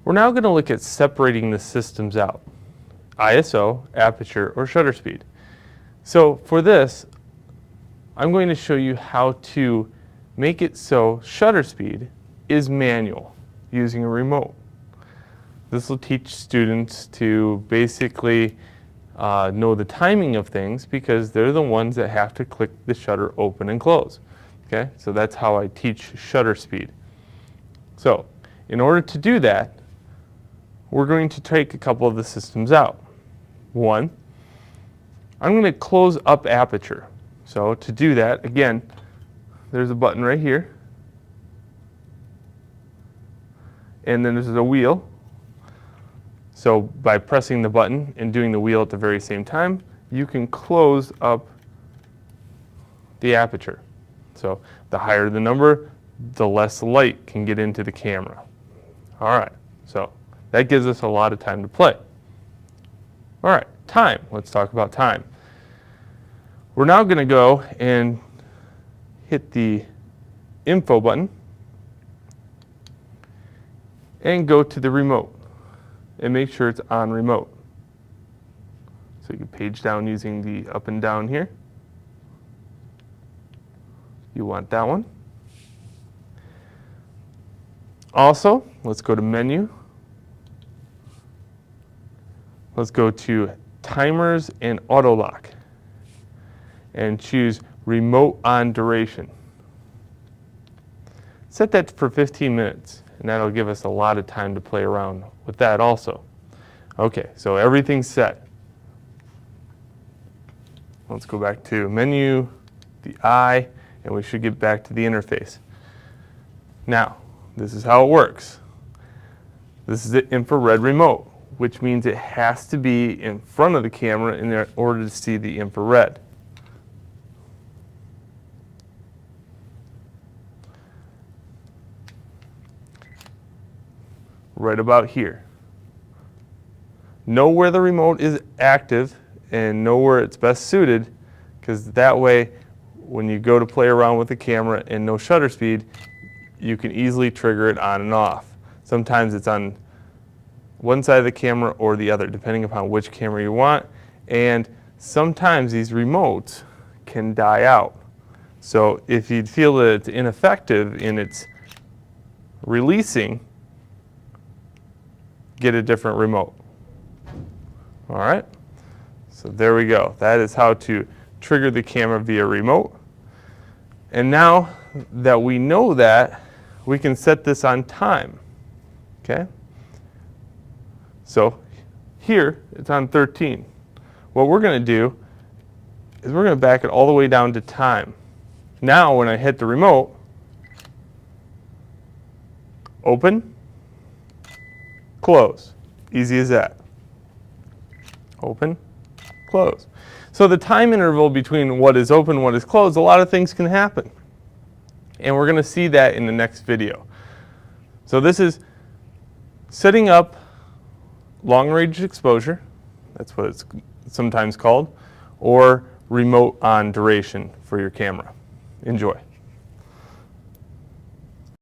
We're now going to look at separating the systems out, ISO, aperture, or shutter speed. So for this, I'm going to show you how to make it so shutter speed is manual using a remote. This will teach students to basically know the timing of things because they're the ones that have to click the shutter open and close. Okay, so that's how I teach shutter speed. So in order to do that, we're going to take a couple of the systems out. One, I'm going to close up aperture. So to do that, again, there's a button right here. And then there's a wheel. So by pressing the button and doing the wheel at the very same time, you can close up the aperture. So the higher the number, the less light can get into the camera. All right, so that gives us a lot of time to play. All right, time. Let's talk about time. We're now going to go and hit the info button and go to the remote and make sure it's on remote. So you can page down using the up and down here. You want that one. Also, let's go to menu. Let's go to timers and auto lock and choose remote on duration. Set that for 15 minutes and that'll give us a lot of time to play around with that also. Okay, so everything's set. Let's go back to menu, the eye, and we should get back to the interface. Now, this is how it works. This is the infrared remote, which means it has to be in front of the camera in order to see the infrared. Right about here. Know where the remote is active and know where it's best suited, because that way when you go to play around with the camera and no shutter speed, you can easily trigger it on and off. Sometimes it's on one side of the camera or the other, depending upon which camera you want. And sometimes these remotes can die out. So if you feel that it's ineffective in its releasing, get a different remote. All right, so there we go. That is how to trigger the camera via remote. And now that we know that, we can set this on time. Okay? So here, it's on 13. What we're going to do is we're going to back it all the way down to time. Now when I hit the remote, open, close. Easy as that. Open, close. So the time interval between what is open and what is closed, a lot of things can happen. And we're going to see that in the next video. So this is setting up long-range exposure, that's what it's sometimes called, or remote on duration for your camera. Enjoy.